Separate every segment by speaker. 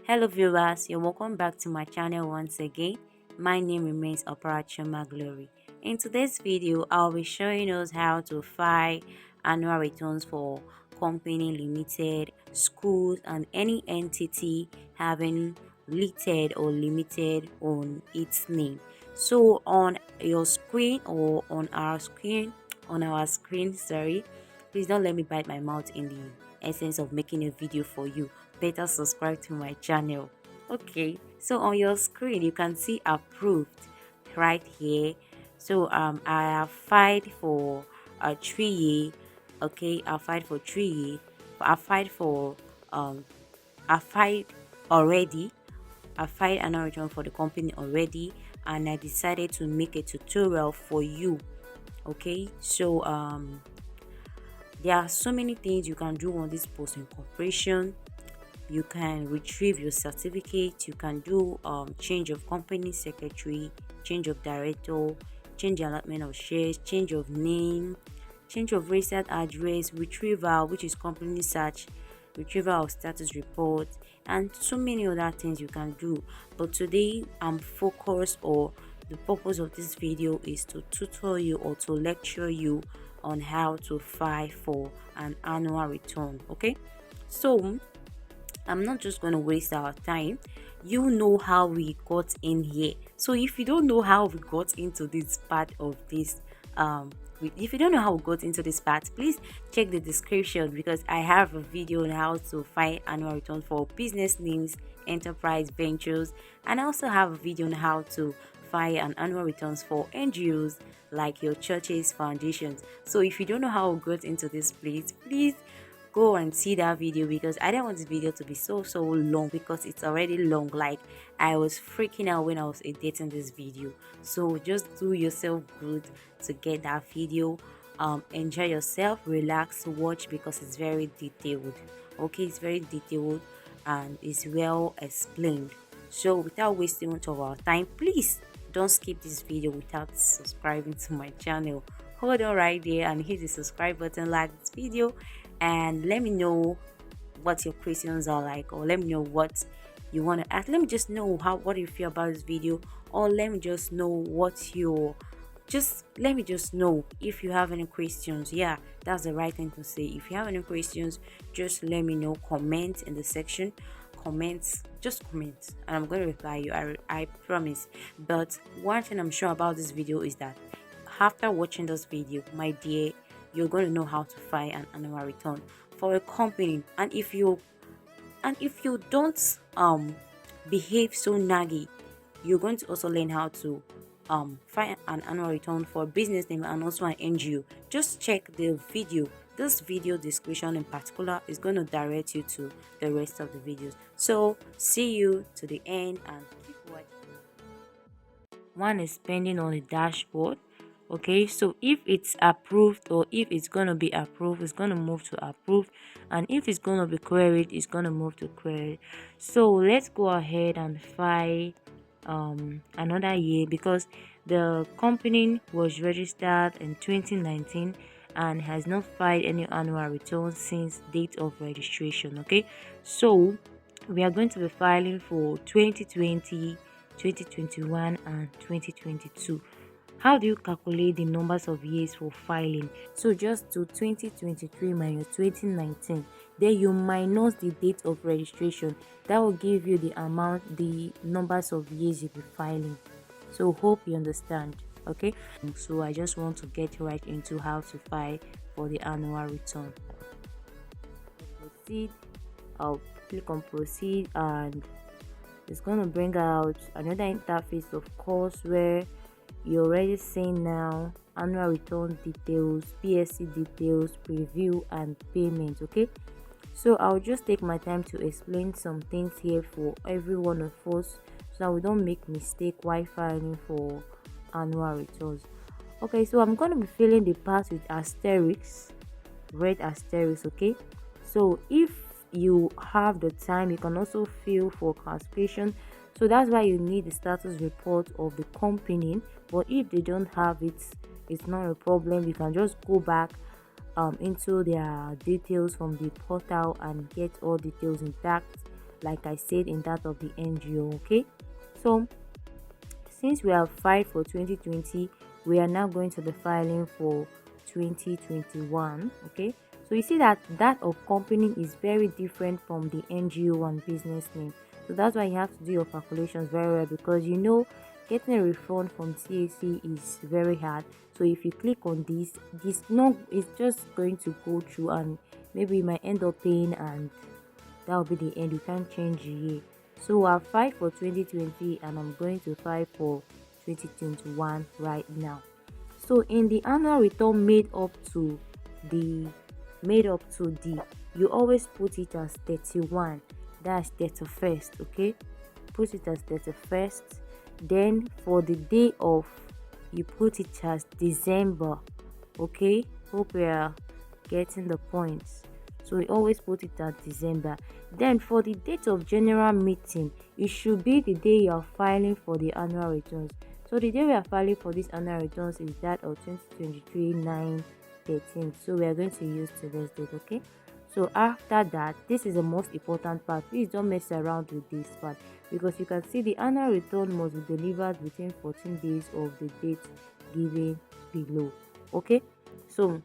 Speaker 1: Hello viewers, you're welcome back to my channel once again. My name remains Operation Glory. In today's video, I'll be showing us how to file annual returns for company limited, schools and any entity having listed or limited on its name. So on your screen or on our screen, sorry, please don't let me bite my mouth in the essence of making a video for you. Better subscribe to my channel. Okay, so on your screen you can see approved right here. So I have filed for a 3 year. Okay, I filed for 3 year. I filed for I filed already. I filed an return for the company already, and I decided to make a tutorial for you. Okay, so there are so many things you can do on this post incorporation. You can retrieve your certificate, you can do change of company secretary, change of director, change allotment of shares, change of name, change of registered address, retrieval, which is company search, retrieval of status report, and so many other things you can do. But today I'm focused, or the purpose of this video is to tutor you or to lecture you on how to file for an annual return. Okay, so I'm not just going to waste our time. You know how we got in here. So if you don't know how we got into this part of this, if you don't know how we got into this part, please check the description, because I have a video on how to file annual return for business names, enterprise ventures, and I also have a video on how to file an annual returns for NGOs like your churches, foundations. So if you don't know how we got into this place, please go and see that video, because I don't want this video to be so long, because it's already long. Like, I was freaking out when I was editing this video. So just do yourself good to get that video. Enjoy yourself, relax, watch, because it's very detailed. Okay, it's very detailed and it's well explained. So without wasting much of our time, please don't skip this video without subscribing to my channel. Hold on right there and hit the subscribe button, like this video, and let me know what your questions are like, or let me know what you want to ask. Let me just know what you feel about this video, or let me just know let me just know if you have any questions. Yeah, that's the right thing to say. If you have any questions, just let me know. Comment in the section. Just comment and I'm going to reply you. I promise. But one thing I'm sure about this video is that after watching this video, my dear, you're going to know how to file an annual return for a company. And if you don't behave so naggy, you're going to also learn how to file an annual return for a business name and also an NGO. Just check the video. This video description in particular is going to direct you to the rest of the videos. So see you to the end and keep watching. One is pending on the dashboard. Okay, so if it's approved, or if it's going to be approved, it's going to move to approved, and if it's going to be queried, it's going to move to queried. So let's go ahead and file another year, because the company was registered in 2019 and has not filed any annual return since date of registration. Okay, so we are going to be filing for 2020, 2021 and 2022. How do you calculate the numbers of years for filing? So just do 2023 minus 2019, then you minus the date of registration. That will give you the numbers of years you'll be filing. So hope you understand. Okay, so I just want to get right into how to file for the annual return. Proceed. I'll click on proceed, and it's going to bring out another interface, of course, where you're already seeing now annual return details, PSC details, preview and payment. Okay, so I'll just take my time to explain some things here for every one of us, so that we don't make mistake while filing for annual returns. Okay, so I'm going to be filling the part with asterisks, red asterisks. Okay, so if you have the time, you can also fill for classification. So that's why you need the status report of the company. But if they don't have it, it's not a problem. You can just go back into their details from the portal and get all details intact. like I said in that of the NGO. Okay, so since we have filed for 2020, we are now going to be filing for 2021. Okay, so you see that that of company is very different from the NGO and business name. So that's why you have to do your calculations very well, because you know getting a refund from CAC is very hard. So if you click on this no, it's just going to go through, and maybe you might end up paying, and that will be the end. You can't change the year. So I filed for 2020 and I'm going to file for 2021 right now. So in the annual return the you always put it as 31, that's 31st. Okay, put it as 31st. Then for the day of, you put it as December. Okay, hope we are getting the points. So we always put it at December. Then for the date of general meeting, it should be the day you are filing for the annual returns. So the day we are filing for this annual returns is that of 2023 9/13. So we are going to use today's date. Okay, so after that, this is the most important part. Please don't mess around with this part, because you can see the annual return must be delivered within 14 days of the date given below. Okay, so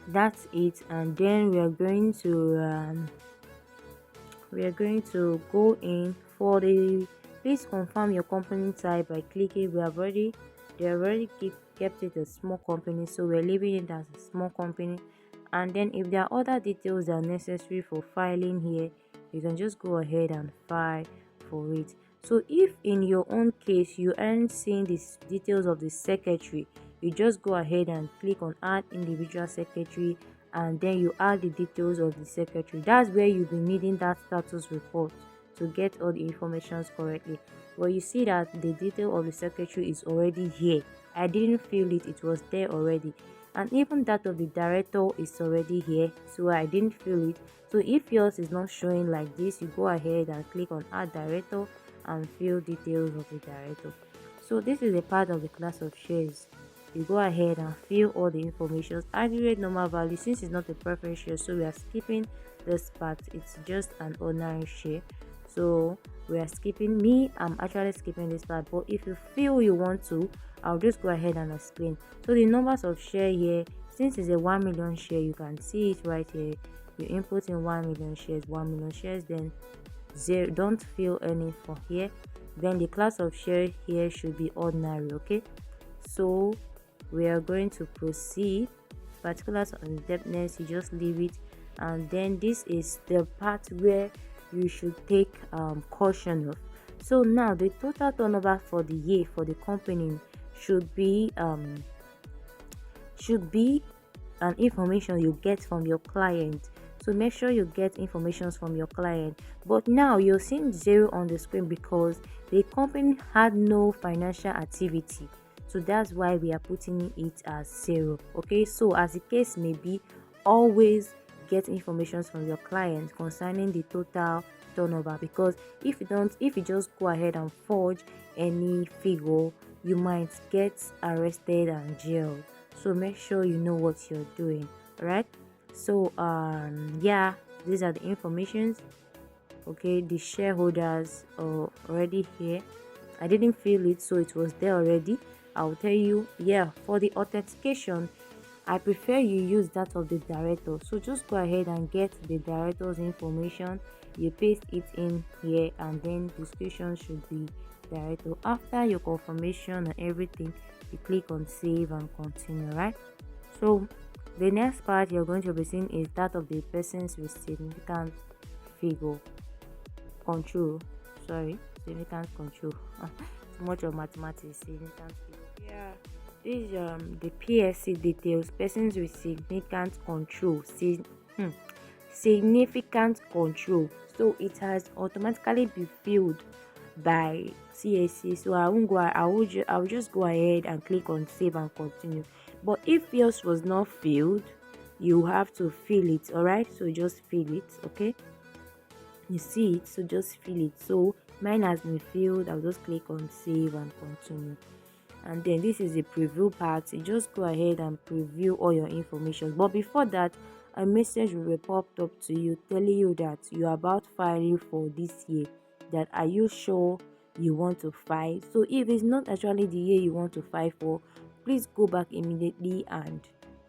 Speaker 1: that's it. And then we are going to go in for the, please confirm your company type by clicking. They have already kept it a small company, so we're leaving it as a small company. And then if there are other details that are necessary for filing here, you can just go ahead and file for it. So if in your own case you aren't seeing the details of the secretary, you just go ahead and click on add individual secretary, and then you add the details of the secretary. That's where you'll be needing that status report to get all the information correctly. Well, you see that the detail of the secretary is already here. I didn't fill it, it was there already. And even that of the director is already here, so I didn't fill it. So if yours is not showing like this, you go ahead and click on add director and fill details of the director. So this is a part of the class of shares. You go ahead and fill all the information. Aggregate normal value, since it's not a preference share, so we are skipping this part. It's just an ordinary share, so we are skipping. I'm actually skipping this part, but if you feel you want to, I'll just go ahead and explain. So the numbers of share here, since it's a 1 million share, you can see it right here. You input in 1 million shares, then 0, don't fill any for here. Then the class of share here should be ordinary. Okay, so we are going to proceed. Particulars on indebtedness, you just leave it. And then this is the part where you should take caution of. So now the total turnover for the year for the company should be an information you get from your client. So make sure you get information from your client. But now you're seeing 0 on the screen because the company had no financial activity. So that's why we are putting it as 0. Okay, so as the case may be, always get information from your client concerning the total turnover, because if you just go ahead and forge any figure, you might get arrested and jailed. So make sure you know what you're doing. All right, so yeah, these are the informations. Okay, the shareholders are already here. I didn't fill it, so it was there already. I'll tell you, yeah, for the authentication, I prefer you use that of the director. So just go ahead and get the director's information. You paste it in here, and then description should be director. After your confirmation and everything, you click on save and continue. Right, so the next part you're going to be seeing is that of the persons with significant figure control. Significant control. Too much of mathematics. Significant figure. Yeah, this is the PSC details. Persons with significant control. Significant control. So it has automatically been filled by CAC. So I won't go. I will just go ahead and click on save and continue. But if yours was not filled, you have to fill it. All right. So just fill it. Okay. You see it. So just fill it. So mine has been filled. I'll just click on save and continue. And then this is the preview part. You just go ahead and preview all your information. But before that, a message will be popped up to you telling you that you are about filing for this year. That are you sure you want to file? So if it's not actually the year you want to file for, please go back immediately and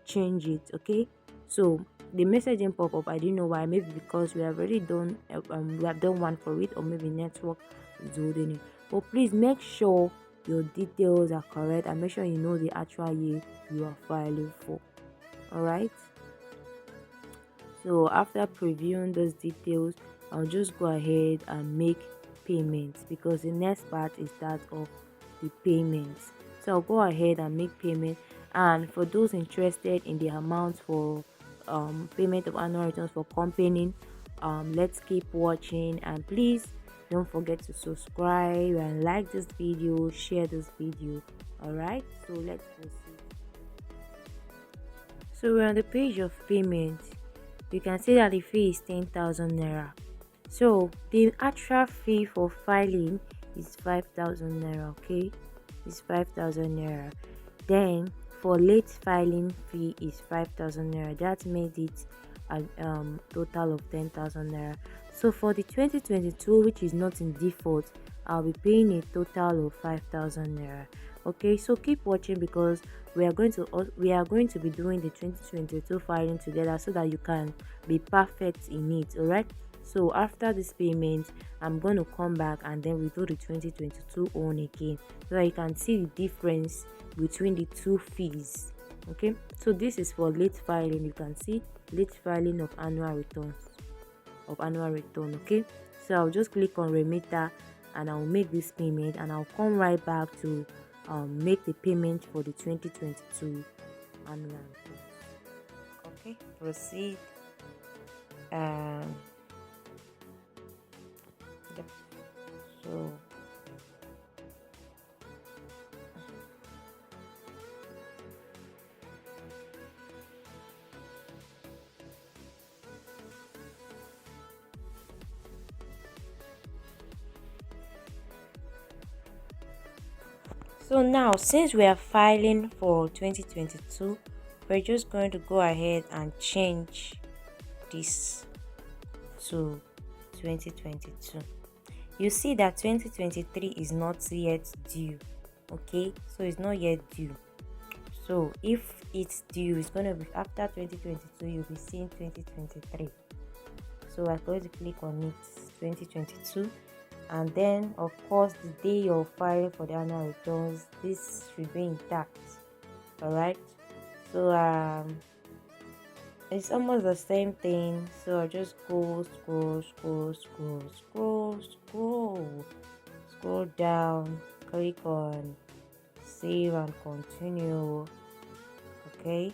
Speaker 1: change it. Okay, so the message didn't pop up. I didn't know why. Maybe because we have already done we have done one for it, or maybe network is holding it. But please make sure your details are correct and make sure you know the actual year you are filing for. All right, so after previewing those details, I'll just go ahead and make payments, because the next part is that of the payments. So I'll go ahead and make payment. And for those interested in the amount for payment of annual returns for company, let's keep watching, and please don't forget to subscribe and like this video, share this video. All right, so let's proceed. So we're on the page of payment. You can see that the fee is 10,000 naira. So the actual fee for filing is 5,000 naira. Okay, it's 5,000 naira. Then for late filing fee is 5,000 naira. That made it a total of 10,000 naira. So for the 2022, which is not in default, I'll be paying a total of 5,000 naira. Okay, so keep watching, because we are going to be doing the 2022 filing together, so that you can be perfect in it. All right, so after this payment, I'm going to come back and then we do the 2022 on again, so that you can see the difference between the two fees. Okay, so this is for late filing. You can see late filing of annual return. Okay, so I'll just click on remitter and I'll make this payment, and I'll come right back to make the payment for the 2022 annual report. Okay, proceed. Yep. So now, since we are filing for 2022, we're just going to go ahead and change this to 2022. You see that 2023 is not yet due. Okay, so it's not yet due. So if it's due, it's going to be after 2022. You'll be seeing 2023. So I'm going to click on it, 2022. And then of course the day you're filing for the annual returns, this should be intact. All right, so it's almost the same thing. So I just go scroll down, click on save and continue. Okay,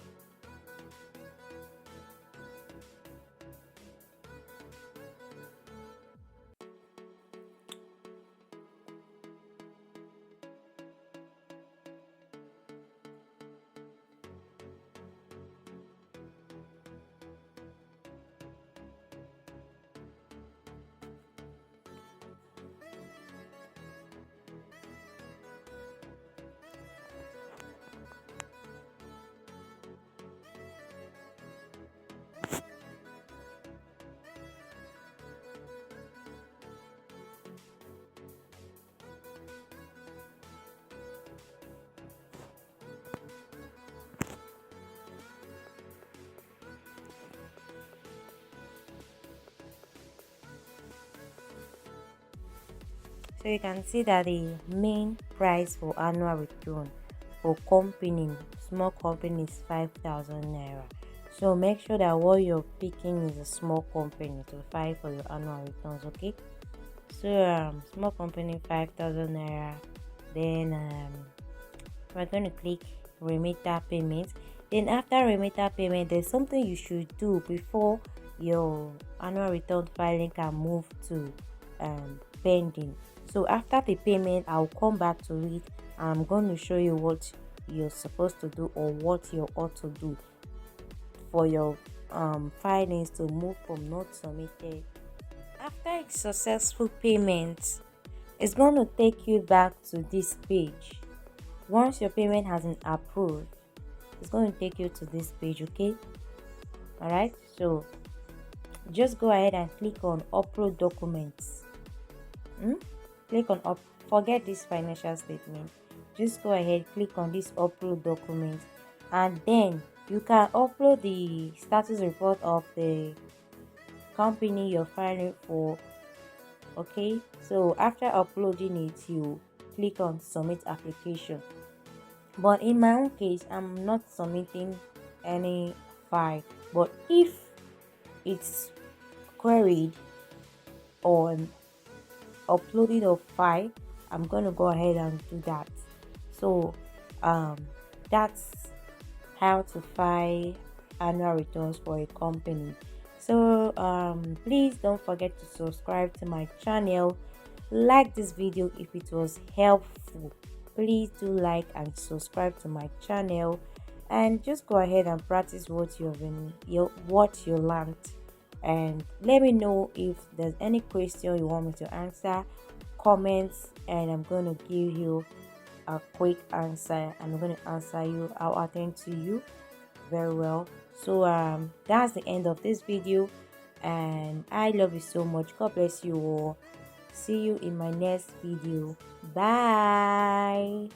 Speaker 1: so you can see that the main price for annual return for company, small company, is 5,000 naira. So make sure that what you're picking is a small company to file for your annual returns. Okay, so small company, 5,000 naira. Then we're going to click remitter payment. Then after remitter payment, there's something you should do before your annual return filing can move to pending. So after the payment, I'll come back to it. I'm going to show you what you're supposed to do, or what you ought to do for your filings to move from not submitted. After a successful payment, it's going to take you back to this page. Once your payment has been approved, it's going to take you to this page. Okay, all right, So just go ahead and click on upload documents. Click on up Forget this financial statement. Just go ahead, click on this upload document, and then you can upload the status report of the company you're filing for. Okay, so after uploading it, you click on submit application. But in my own case, I'm not submitting any file, but if it's queried on uploading of file, I'm going to go ahead and do that. So that's how to file annual returns for a company. So please don't forget to subscribe to my channel. Like this video if it was helpful. Please do like and subscribe to my channel, and just go ahead and practice what you learned, and let me know if there's any question you want me to answer. Comments, and I'm going to give you a quick answer. I'm going to answer you. I'll attend to you very well. So that's the end of this video, and I love you so much. God bless you all. See you in my next video. Bye.